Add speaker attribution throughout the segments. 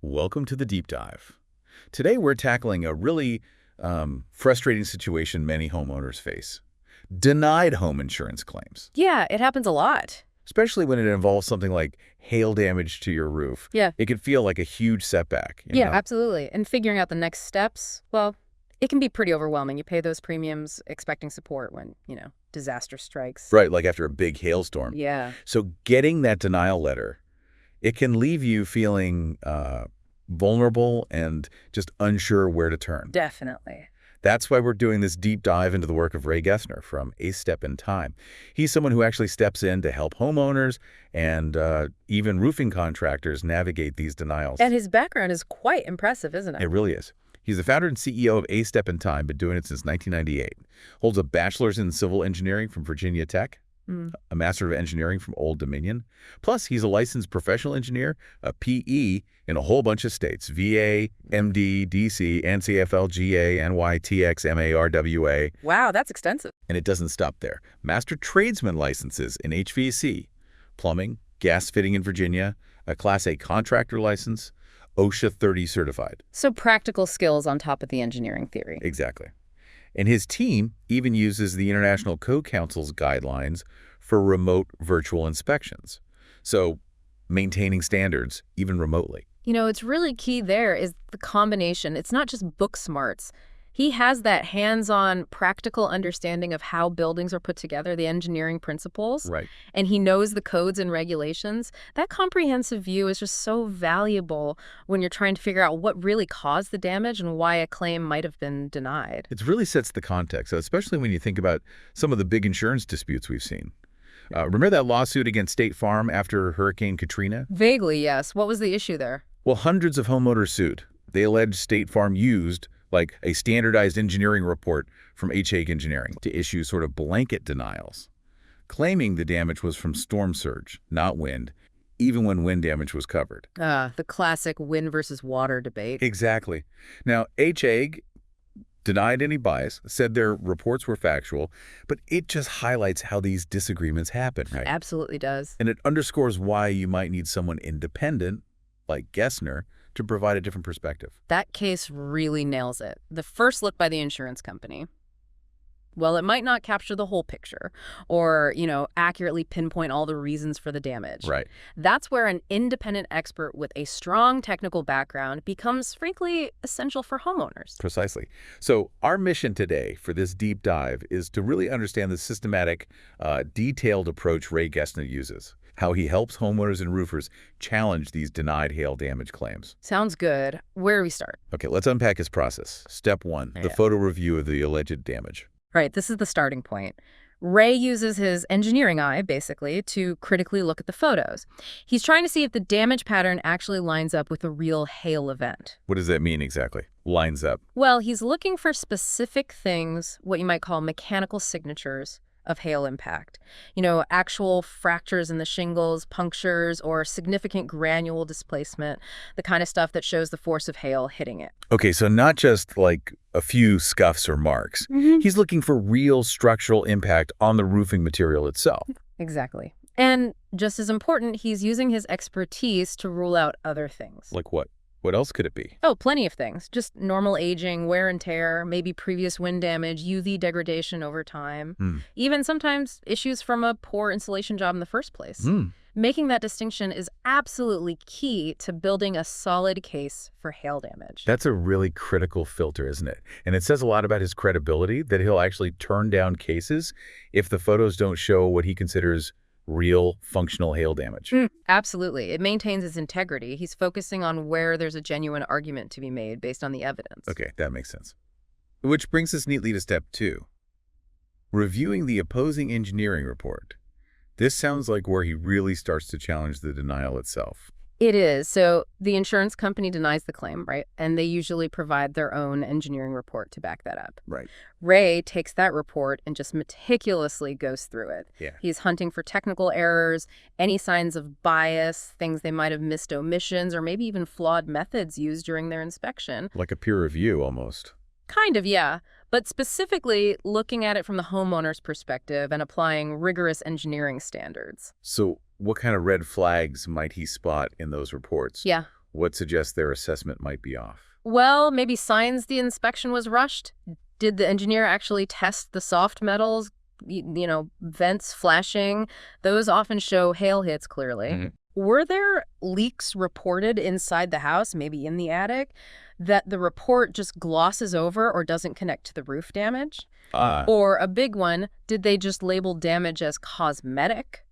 Speaker 1: Welcome to the deep dive. Today we're tackling a really frustrating situation many homeowners face. Denied home insurance claims,
Speaker 2: Yeah, it happens a lot.
Speaker 1: especially when it involves something like hail damage to your roof.
Speaker 2: Yeah.
Speaker 1: It can feel like a huge setback.
Speaker 2: Yeah, absolutely. And figuring out the next steps, well, it can be pretty overwhelming. You pay those premiums expecting support when, disaster strikes.
Speaker 1: Right, like after a big hailstorm.
Speaker 2: Yeah,
Speaker 1: So getting that denial letter, it can leave you feeling vulnerable and just unsure where to turn.
Speaker 2: definitely.
Speaker 1: That's why we're doing this deep dive into the work of Ray Gessner from A Step in Time. He's someone who actually steps in to help homeowners and even roofing contractors navigate these denials.
Speaker 2: And his background is quite impressive, isn't
Speaker 1: It
Speaker 2: it?
Speaker 1: really is. He's the founder and CEO of A Step in Time, been doing it since 1998. Holds a bachelor's in civil engineering from Virginia Tech,
Speaker 2: Mm.
Speaker 1: a master of engineering from Old Dominion. Plus, he's a licensed professional engineer, a PE in a whole bunch of states: VA, MD, DC, NCFL, GA, NY, TX, MA, RWA.
Speaker 2: Wow, that's extensive.
Speaker 1: And it doesn't stop there. Master tradesman licenses in HVAC, plumbing, gas fitting in Virginia, a Class A contractor license, OSHA 30 certified.
Speaker 2: So practical skills on top of the engineering theory.
Speaker 1: Exactly. And his team even uses the International Code Council's guidelines for remote virtual inspections. So maintaining standards, even remotely.
Speaker 2: It's really key there is the combination. It's not just book smarts. He has that hands-on practical understanding of how buildings are put together, the engineering principles.
Speaker 1: Right.
Speaker 2: And he knows the codes and regulations. That comprehensive view is just so valuable when you're trying to figure out what really caused the damage and why a claim might have been denied.
Speaker 1: It really sets the context, especially when you think about some of the big insurance disputes we've seen. Remember that lawsuit against State Farm after Hurricane Katrina?
Speaker 2: Vaguely, yes. What was the issue there?
Speaker 1: Well, hundreds of homeowners sued. They alleged State Farm used a standardized engineering report from H. Hague Engineering to issue sort of blanket denials, claiming the damage was from storm surge, not wind, even when wind damage was covered.
Speaker 2: The classic wind versus water debate.
Speaker 1: Exactly. Now, H. Hague denied any bias, said their reports were factual, but it just highlights how these disagreements happen, right?
Speaker 2: Absolutely does.
Speaker 1: And it underscores why you might need someone independent, like Gessner, to provide a different perspective.
Speaker 2: That case really nails it. The first look by the insurance company. Well, it might not capture the whole picture or, accurately pinpoint all the reasons for the damage.
Speaker 1: Right.
Speaker 2: That's where an independent expert with a strong technical background becomes, frankly, essential for homeowners.
Speaker 1: Precisely. So our mission today for this deep dive is to really understand the systematic, detailed approach Ray Gessner uses, how he helps homeowners and roofers challenge these denied hail damage claims.
Speaker 2: Sounds good. Where do we start?
Speaker 1: Okay, let's unpack his process. Step one, the
Speaker 2: Yeah.
Speaker 1: photo review of the alleged damage.
Speaker 2: Right, this is the starting point. Ray uses his engineering eye, basically, to critically look at the photos. He's trying to see if the damage pattern actually lines up with a real hail event.
Speaker 1: What does that mean exactly? Lines up.
Speaker 2: Well, he's looking for specific things, what you might call mechanical signatures of hail impact. Actual fractures in the shingles, punctures, or significant granule displacement, the kind of stuff that shows the force of hail hitting it.
Speaker 1: Okay, so not just like a few scuffs or marks. He's looking for real structural impact on the roofing material itself.
Speaker 2: Exactly. And just as important, he's using his expertise to rule out other things.
Speaker 1: Like what? What else could it be?
Speaker 2: Oh, plenty of things. Just normal aging, wear and tear, maybe previous wind damage, UV degradation over time. Even sometimes issues from a poor insulation job in the first place. Making that distinction is absolutely key to building a solid case for hail damage.
Speaker 1: That's a really critical filter, isn't it? And it says a lot about his credibility that he'll actually turn down cases if the photos don't show what he considers real functional hail damage.
Speaker 2: Absolutely. It maintains its integrity. He's focusing on where there's a genuine argument to be made based on the evidence.
Speaker 1: Okay, that makes sense. Which brings us neatly to step two, reviewing the opposing engineering report. This sounds like where he really starts to challenge the denial itself.
Speaker 2: It is. So the insurance company denies the claim, right? And they usually provide their own engineering report to back that up.
Speaker 1: Right.
Speaker 2: Ray takes that report and just meticulously goes through it.
Speaker 1: Yeah.
Speaker 2: He's hunting for technical errors, any signs of bias, things they might have missed, omissions, or maybe even flawed methods used during their inspection.
Speaker 1: Like a peer review almost.
Speaker 2: Kind of, yeah. But specifically looking at it from the homeowner's perspective and applying rigorous engineering standards.
Speaker 1: So what kind of red flags might he spot in those reports?
Speaker 2: Yeah.
Speaker 1: What suggests their assessment might be off?
Speaker 2: Well, maybe signs the inspection was rushed. Did the engineer actually test the soft metals? Vents flashing. Those often show hail hits clearly.
Speaker 1: Mhm.
Speaker 2: Were there leaks reported inside the house, maybe in the attic, that the report just glosses over or doesn't connect to the roof damage? Or a big one, did they just label damage as cosmetic,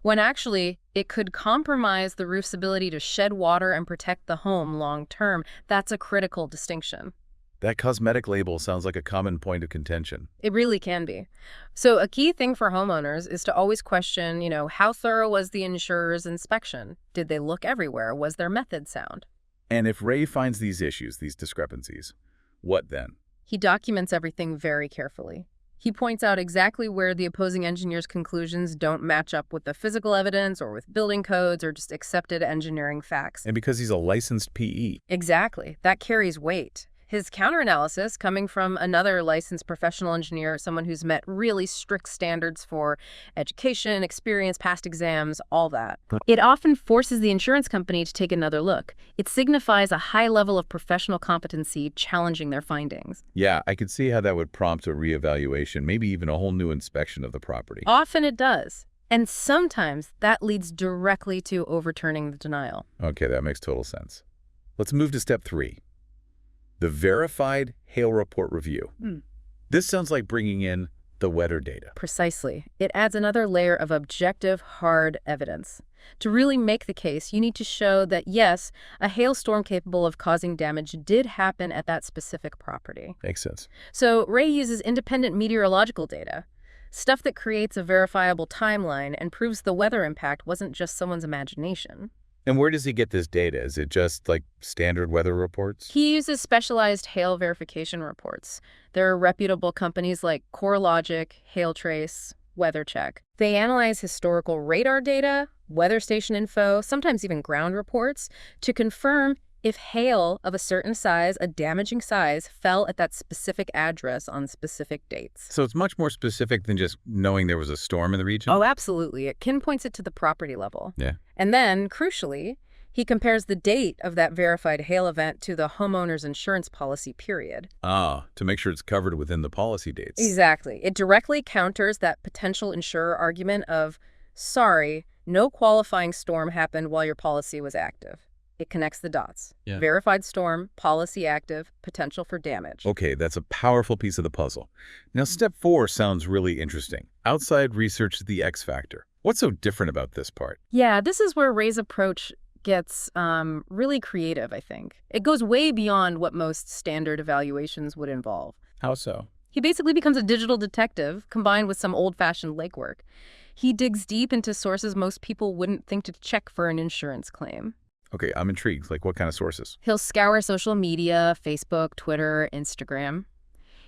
Speaker 2: when actually it could compromise the roof's ability to shed water and protect the home long term? That's a critical distinction.
Speaker 1: That cosmetic label sounds like a common point of contention.
Speaker 2: It really can be. So a key thing for homeowners is to always question, how thorough was the insurer's inspection? Did they look everywhere? Was their method sound?
Speaker 1: And if Ray finds these issues, these discrepancies, what then?
Speaker 2: He documents everything very carefully. He points out exactly where the opposing engineer's conclusions don't match up with the physical evidence or with building codes or just accepted engineering facts.
Speaker 1: And because he's a licensed PE.
Speaker 2: Exactly. That carries weight. His counter-analysis, coming from another licensed professional engineer, someone who's met really strict standards for education, experience, past exams, all that. It often forces the insurance company to take another look. It signifies a high level of professional competency challenging their findings.
Speaker 1: Yeah, I could see how that would prompt a reevaluation, maybe even a whole new inspection of the property.
Speaker 2: Often it does. And sometimes that leads directly to overturning the denial.
Speaker 1: Okay, that makes total sense. Let's move to step 3. The verified hail report review. This sounds like bringing in the weather data.
Speaker 2: Precisely. It adds another layer of objective, hard evidence. To really make the case, you need to show that, yes, a hailstorm capable of causing damage did happen at that specific property.
Speaker 1: Makes sense.
Speaker 2: So Ray uses independent meteorological data, stuff that creates a verifiable timeline and proves the weather impact wasn't just someone's imagination.
Speaker 1: And where does he get this data? Is it just like standard weather reports?
Speaker 2: He uses specialized hail verification reports. There are reputable companies like CoreLogic, HailTrace, WeatherCheck. They analyze historical radar data, weather station info, sometimes even ground reports, to confirm if hail of a certain size, a damaging size, fell at that specific address on specific dates.
Speaker 1: So it's much more specific than just knowing there was a storm in the region?
Speaker 2: Oh, absolutely. It pinpoints it to the property level.
Speaker 1: Yeah.
Speaker 2: And then, crucially, he compares the date of that verified hail event to the homeowner's insurance policy period.
Speaker 1: To make sure it's covered within the policy dates.
Speaker 2: Exactly. It directly counters that potential insurer argument of, sorry, no qualifying storm happened while your policy was active. It connects the dots.
Speaker 1: Yeah.
Speaker 2: Verified storm, policy active, potential for damage.
Speaker 1: Okay, that's a powerful piece of the puzzle. Now, step 4 sounds really interesting. Outside research is the X factor. What's so different about this part?
Speaker 2: Yeah, this is where Ray's approach gets really creative, I think. It goes way beyond what most standard evaluations would involve.
Speaker 1: How so?
Speaker 2: He basically becomes a digital detective combined with some old-fashioned legwork. He digs deep into sources most people wouldn't think to check for an insurance claim.
Speaker 1: Okay, I'm intrigued. Like, what kind of sources?
Speaker 2: He'll scour social media, Facebook, Twitter, Instagram.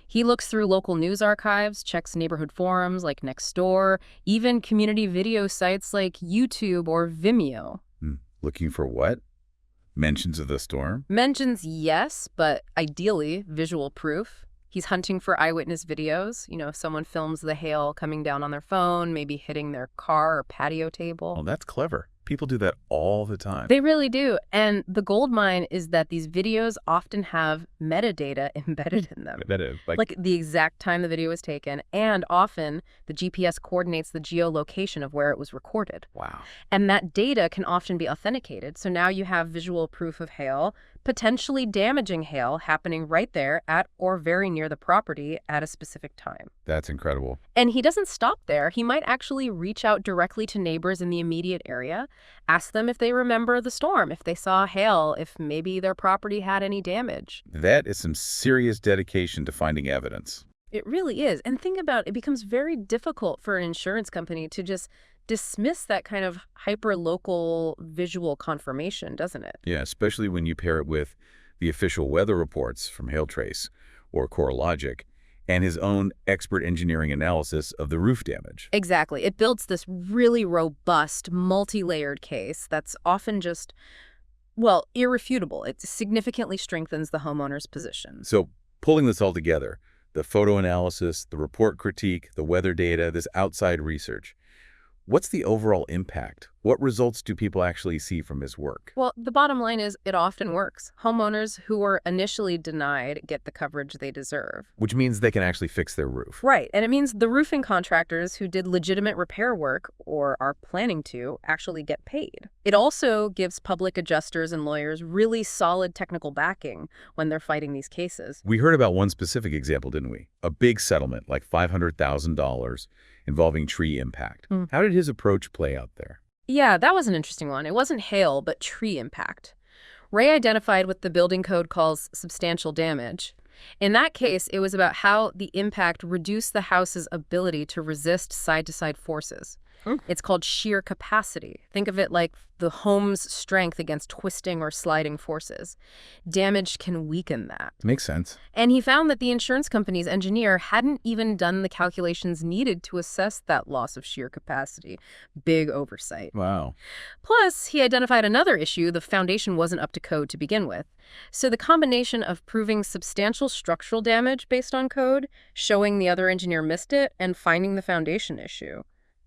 Speaker 2: He looks through local news archives, checks neighborhood forums like Nextdoor, even community video sites like YouTube or Vimeo.
Speaker 1: Looking for what? Mentions of the storm?
Speaker 2: Mentions, yes, but ideally visual proof. He's hunting for eyewitness videos. If someone films the hail coming down on their phone, maybe hitting their car or patio table.
Speaker 1: Oh, that's clever. People do that all the time.
Speaker 2: They really do. And the gold mine is that these videos often have metadata embedded in them. Like the exact time the video was taken, and often the GPS coordinates the geolocation of where it was recorded.
Speaker 1: Wow.
Speaker 2: And that data can often be authenticated. So now you have visual proof of hail, potentially damaging hail happening right there at or very near the property at a specific time.
Speaker 1: That's incredible.
Speaker 2: And he doesn't stop there. He might actually reach out directly to neighbors in the immediate area, ask them if they remember the storm, if they saw hail, if maybe their property had any damage.
Speaker 1: That is some serious dedication to finding evidence.
Speaker 2: It really is. And think about it, becomes very difficult for an insurance company to just dismiss that kind of hyper-local visual confirmation, doesn't it?
Speaker 1: Yeah, especially when you pair it with the official weather reports from HailTrace or CoreLogic and his own expert engineering analysis of the roof damage.
Speaker 2: Exactly. It builds this really robust, multi-layered case that's often just, well, irrefutable. It significantly strengthens the homeowner's position.
Speaker 1: So pulling this all together, the photo analysis, the report critique, the weather data, this outside research, what's the overall impact What results do people actually see from his work?
Speaker 2: Well, the bottom line is it often works. Homeowners who were initially denied get the coverage they deserve.
Speaker 1: Which means they can actually fix their roof.
Speaker 2: Right, and it means the roofing contractors who did legitimate repair work or are planning to actually get paid. It also gives public adjusters and lawyers really solid technical backing when they're fighting these cases.
Speaker 1: We heard about one specific example, didn't we? A big settlement, like $500,000, involving tree impact. How did his approach play out there?
Speaker 2: Yeah, that was an interesting one. It wasn't hail, but tree impact. Ray identified what the building code calls substantial damage. In that case, it was about how the impact reduced the house's ability to resist side-to-side forces. It's called shear capacity. Think of it like the home's strength against twisting or sliding forces. Damage can weaken that.
Speaker 1: Makes sense.
Speaker 2: And he found that the insurance company's engineer hadn't even done the calculations needed to assess that loss of shear capacity. Big oversight.
Speaker 1: Wow.
Speaker 2: Plus, he identified another issue: the foundation wasn't up to code to begin with. So the combination of proving substantial structural damage based on code, showing the other engineer missed it, and finding the foundation issue,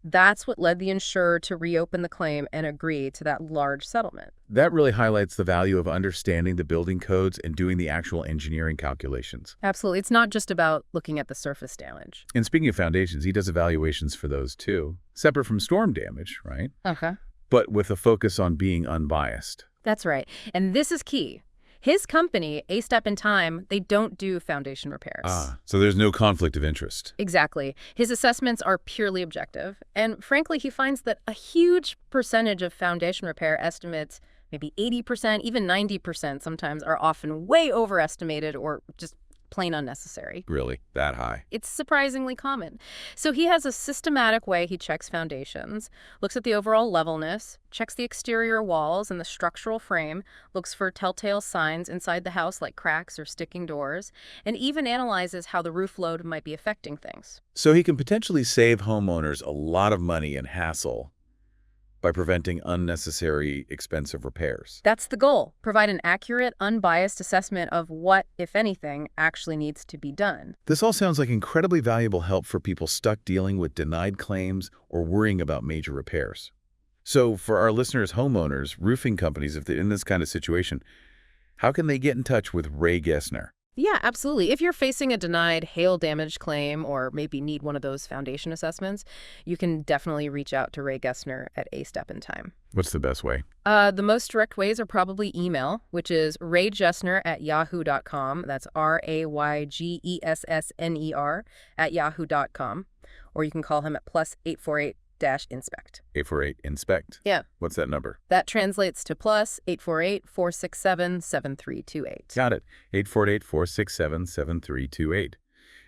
Speaker 2: that's what led the insurer to reopen the claim and agree to that large settlement.
Speaker 1: That really highlights the value of understanding the building codes and doing the actual engineering calculations.
Speaker 2: Absolutely. It's not just about looking at the surface damage.
Speaker 1: And speaking of foundations, he does evaluations for those too, separate from storm damage, right?
Speaker 2: Okay.
Speaker 1: But with a focus on being unbiased.
Speaker 2: That's right. And this is key. His company, A Step in Time, they don't do foundation repairs.
Speaker 1: So there's no conflict of interest.
Speaker 2: Exactly. His assessments are purely objective. And frankly, he finds that a huge percentage of foundation repair estimates, maybe 80%, even 90% sometimes, are often way overestimated or just plain unnecessary.
Speaker 1: Really? That high?
Speaker 2: It's surprisingly common. So he has a systematic way he checks foundations, looks at the overall levelness, checks the exterior walls and the structural frame, looks for telltale signs inside the house like cracks or sticking doors, and even analyzes how the roof load might be affecting things.
Speaker 1: So he can potentially save homeowners a lot of money and hassle by preventing unnecessary expensive repairs.
Speaker 2: That's the goal. Provide an accurate, unbiased assessment of what, if anything, actually needs to be done.
Speaker 1: This all sounds like incredibly valuable help for people stuck dealing with denied claims or worrying about major repairs. So for our listeners, homeowners, roofing companies, if they're in this kind of situation, how can they get in touch with Ray Gessner?
Speaker 2: Yeah, absolutely. If you're facing a denied hail damage claim or maybe need one of those foundation assessments, you can definitely reach out to Ray Gessner at A Step in Time.
Speaker 1: What's the best way?
Speaker 2: The most direct ways are probably email, which is raygessner@yahoo.com. That's RAYGESSNER @yahoo.com. Or you can call him at +848-INSPECT.
Speaker 1: 848-INSPECT.
Speaker 2: Yeah.
Speaker 1: What's that number?
Speaker 2: That translates to +848-467-7328.
Speaker 1: Got it. 848-467-7328.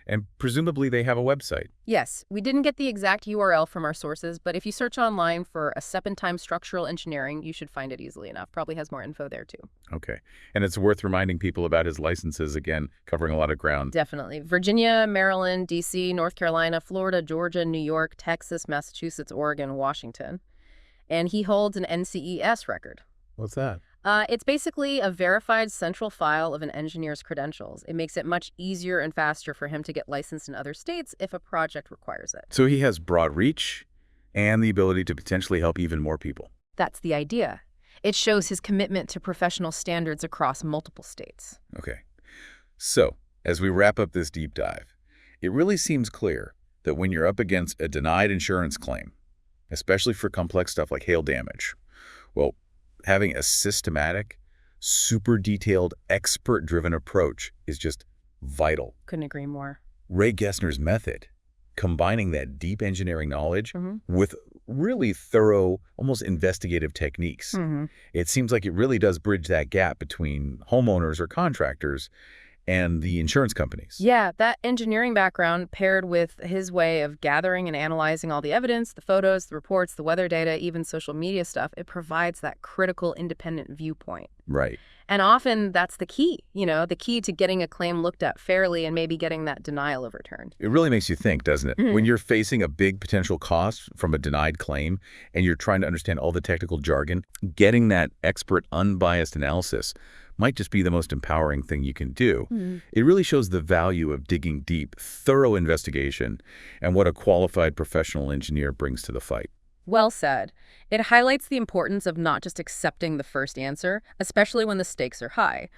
Speaker 1: And presumably they have a website.
Speaker 2: Yes, we didn't get the exact URL from our sources, but if you search online for A Step in Time Structural Engineering, you should find it easily enough. Probably has more info there too.
Speaker 1: Okay. And it's worth reminding people about his licenses, again, covering a lot of ground.
Speaker 2: Definitely. Virginia, Maryland, D.C., North Carolina, Florida, Georgia, New York, Texas, Massachusetts, Oregon, Washington. And he holds an NCES record.
Speaker 1: What's that?
Speaker 2: It's basically a verified central file of an engineer's credentials. It makes it much easier and faster for him to get licensed in other states if a project requires it.
Speaker 1: So he has broad reach and the ability to potentially help even more people.
Speaker 2: That's the idea. It shows his commitment to professional standards across multiple states.
Speaker 1: Okay. So, as we wrap up this deep dive, it really seems clear that when you're up against a denied insurance claim, especially for complex stuff like hail damage, well, having a systematic, super detailed, expert-driven approach is just vital.
Speaker 2: Couldn't agree more.
Speaker 1: Ray Gessner's method, combining that deep engineering knowledge with really thorough, almost investigative techniques. It seems like it really does bridge that gap between homeowners or contractors and the insurance companies.
Speaker 2: Yeah, that engineering background paired with his way of gathering and analyzing all the evidence, the photos, the reports, the weather data, even social media stuff, it provides that critical independent viewpoint.
Speaker 1: Right.
Speaker 2: And often that's the key, the key to getting a claim looked at fairly and maybe getting that denial overturned.
Speaker 1: It really makes you think, doesn't it? When you're facing a big potential cost from a denied claim and you're trying to understand all the technical jargon, getting that expert, unbiased analysis might just be the most empowering thing you can do. It really shows the value of digging deep, thorough investigation, and what a qualified professional engineer brings to the fight.
Speaker 2: Well said. It highlights the importance of not just accepting the first answer, especially when the stakes are high.